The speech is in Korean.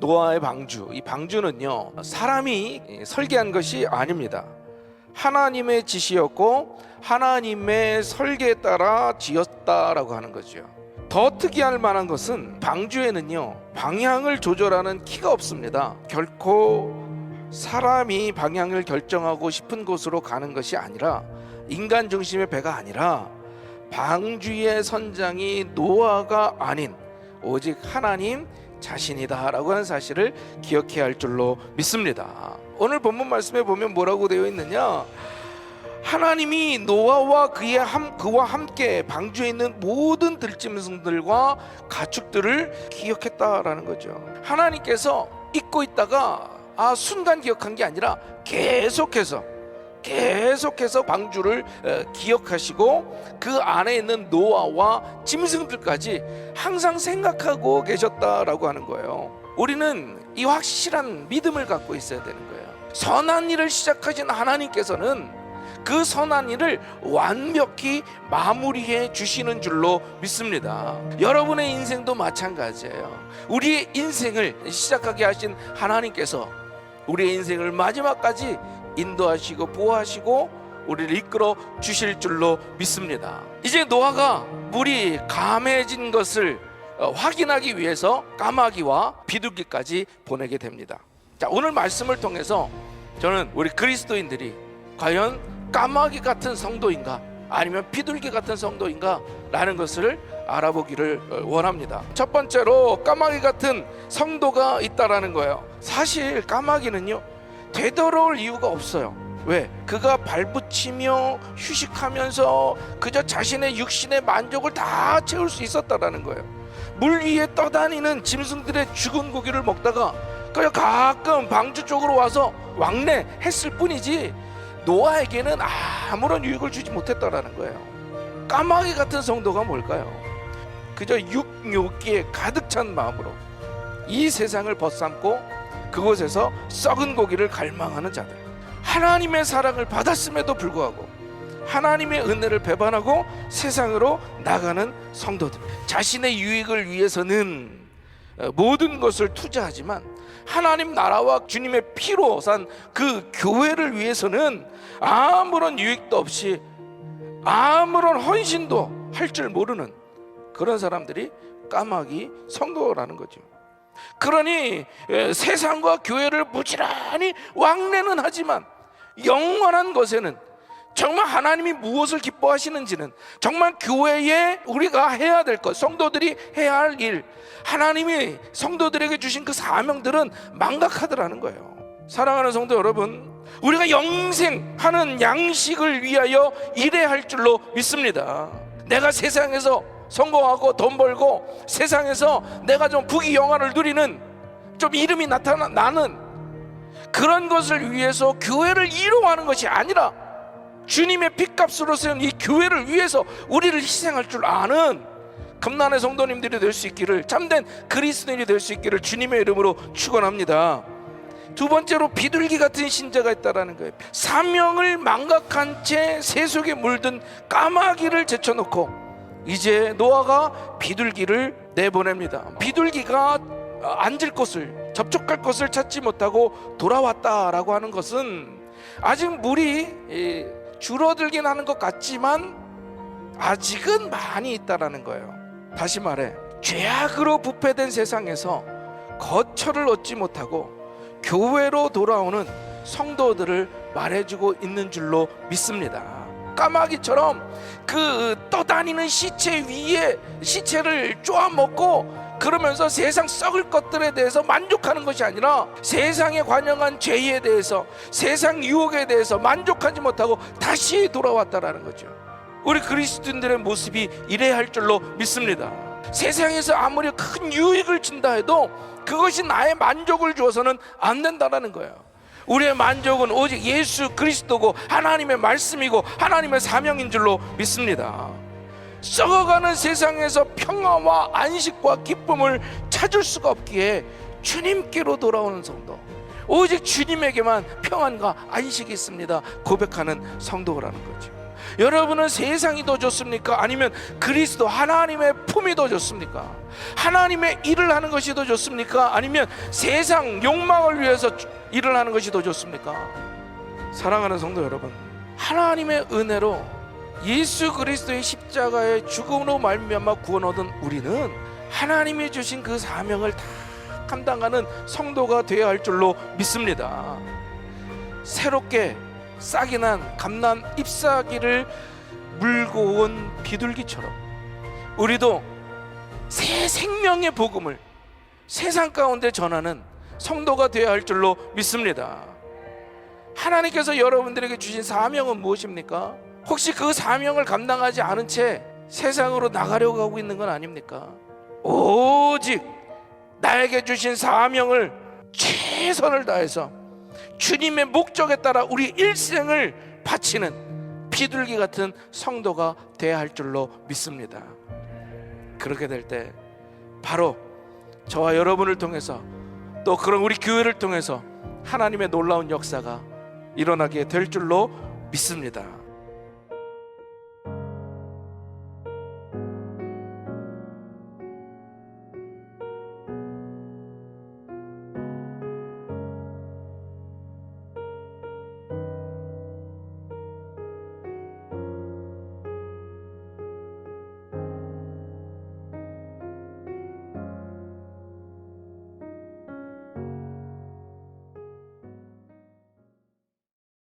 노아의 방주, 이 방주는요 사람이 설계한 것이 아닙니다. 하나님의 지시였고 하나님의 설계에 따라 지었다라고 하는 거죠. 더 특이할 만한 것은 방주에는요 방향을 조절하는 키가 없습니다. 결코 사람이 방향을 결정하고 싶은 곳으로 가는 것이 아니라, 인간 중심의 배가 아니라 방주의 선장이 노아가 아닌 오직 하나님 자신이다 라고 하는 사실을 기억해야 할 줄로 믿습니다. 오늘 본문 말씀에 보면 뭐라고 되어 있느냐, 하나님이 노아와 그와 함께 방주에 있는 모든 들짐승들과 가축들을 기억했다라는 거죠. 하나님께서 잊고 있다가 순간 기억한 게 아니라 계속해서 방주를 기억하시고 그 안에 있는 노아와 짐승들까지 항상 생각하고 계셨다라고 하는 거예요. 우리는 이 확실한 믿음을 갖고 있어야 되는 거예요. 선한 일을 시작하신 하나님께서는 그 선한 일을 완벽히 마무리해 주시는 줄로 믿습니다. 여러분의 인생도 마찬가지예요. 우리의 인생을 시작하게 하신 하나님께서 우리의 인생을 마지막까지 인도하시고 보호하시고 우리를 이끌어 주실 줄로 믿습니다. 이제 노아가 물이 감해진 것을 확인하기 위해서 까마귀와 비둘기까지 보내게 됩니다. 자, 오늘 말씀을 통해서 저는 우리 그리스도인들이 과연 까마귀 같은 성도인가 아니면 비둘기 같은 성도인가 라는 것을 알아보기를 원합니다. 첫 번째로 까마귀 같은 성도가 있다라는 거예요. 사실 까마귀는요 되돌아올 이유가 없어요. 왜? 그가 발붙이며 휴식하면서 그저 자신의 육신의 만족을 다 채울 수 있었다라는 거예요. 물 위에 떠다니는 짐승들의 죽은 고기를 먹다가 그저 가끔 방주 쪽으로 와서 왕래했을 뿐이지 노아에게는 아무런 유익을 주지 못했다라는 거예요. 까마귀 같은 성도가 뭘까요? 그저 육욕기에 가득 찬 마음으로 이 세상을 벗삼고 그곳에서 썩은 고기를 갈망하는 자들, 하나님의 사랑을 받았음에도 불구하고 하나님의 은혜를 배반하고 세상으로 나가는 성도들, 자신의 유익을 위해서는 모든 것을 투자하지만 하나님 나라와 주님의 피로 산 그 교회를 위해서는 아무런 유익도 없이 아무런 헌신도 할 줄 모르는 그런 사람들이 까마귀 성도라는 거죠. 그러니 세상과 교회를 부지런히 왕래는 하지만 영원한 것에는 정말 하나님이 무엇을 기뻐하시는지는, 정말 교회에 우리가 해야 될 것, 성도들이 해야 할 일, 하나님이 성도들에게 주신 그 사명들은 망각하더라는 거예요. 사랑하는 성도 여러분, 우리가 영생하는 양식을 위하여 일해야 할 줄로 믿습니다. 내가 세상에서 성공하고 돈 벌고 세상에서 내가 좀 부귀영화를 누리는, 좀 이름이 나는 그런 것을 위해서 교회를 이루어가는 것이 아니라 주님의 핏값으로 세운 이 교회를 위해서 우리를 희생할 줄 아는 금난의 성도님들이 될 수 있기를, 참된 그리스도인이 될 수 있기를 주님의 이름으로 축원합니다. 두 번째로 비둘기 같은 신자가 있다라는 거예요. 사명을 망각한 채 세속에 물든 까마귀를 제쳐놓고 이제 노아가 비둘기를 내보냅니다. 비둘기가 앉을 곳을, 접촉할 곳을 찾지 못하고 돌아왔다라고 하는 것은 아직 물이 줄어들긴 하는 것 같지만 아직은 많이 있다라는 거예요. 다시 말해, 죄악으로 부패된 세상에서 거처를 얻지 못하고 교회로 돌아오는 성도들을 말해주고 있는 줄로 믿습니다. 까마귀처럼 그 떠다니는 시체 위에 시체를 쪼아먹고 그러면서 세상 썩을 것들에 대해서 만족하는 것이 아니라 세상에 관영한 죄에 대해서, 세상 유혹에 대해서 만족하지 못하고 다시 돌아왔다라는 거죠. 우리 그리스도인들의 모습이 이래야 할 줄로 믿습니다. 세상에서 아무리 큰 유익을 준다 해도 그것이 나의 만족을 주어서는 안 된다라는 거예요. 우리의 만족은 오직 예수 그리스도고 하나님의 말씀이고 하나님의 사명인 줄로 믿습니다. 썩어가는 세상에서 평화와 안식과 기쁨을 찾을 수가 없기에 주님께로 돌아오는 성도, 오직 주님에게만 평안과 안식이 있습니다 고백하는 성도라는 거죠. 여러분은 세상이 더 좋습니까? 아니면 그리스도 하나님의 품이 더 좋습니까? 하나님의 일을 하는 것이 더 좋습니까? 아니면 세상 욕망을 위해서 일을 하는 것이 더 좋습니까? 사랑하는 성도 여러분, 하나님의 은혜로 예수 그리스도의 십자가의 죽음으로 말미암아 구원 얻은 우리는 하나님이 주신 그 사명을 다 감당하는 성도가 되어야 할 줄로 믿습니다. 새롭게 싹이 난 감난 잎사귀를 물고 온 비둘기처럼 우리도 새 생명의 복음을 세상 가운데 전하는 성도가 되어야 할 줄로 믿습니다. 하나님께서 여러분들에게 주신 사명은 무엇입니까? 혹시 그 사명을 감당하지 않은 채 세상으로 나가려고 하고 있는 건 아닙니까? 오직 나에게 주신 사명을 최선을 다해서 주님의 목적에 따라 우리 일생을 바치는 비둘기 같은 성도가 되어야 할 줄로 믿습니다. 그렇게 될 때 바로 저와 여러분을 통해서 또 그런 우리 교회를 통해서 하나님의 놀라운 역사가 일어나게 될 줄로 믿습니다.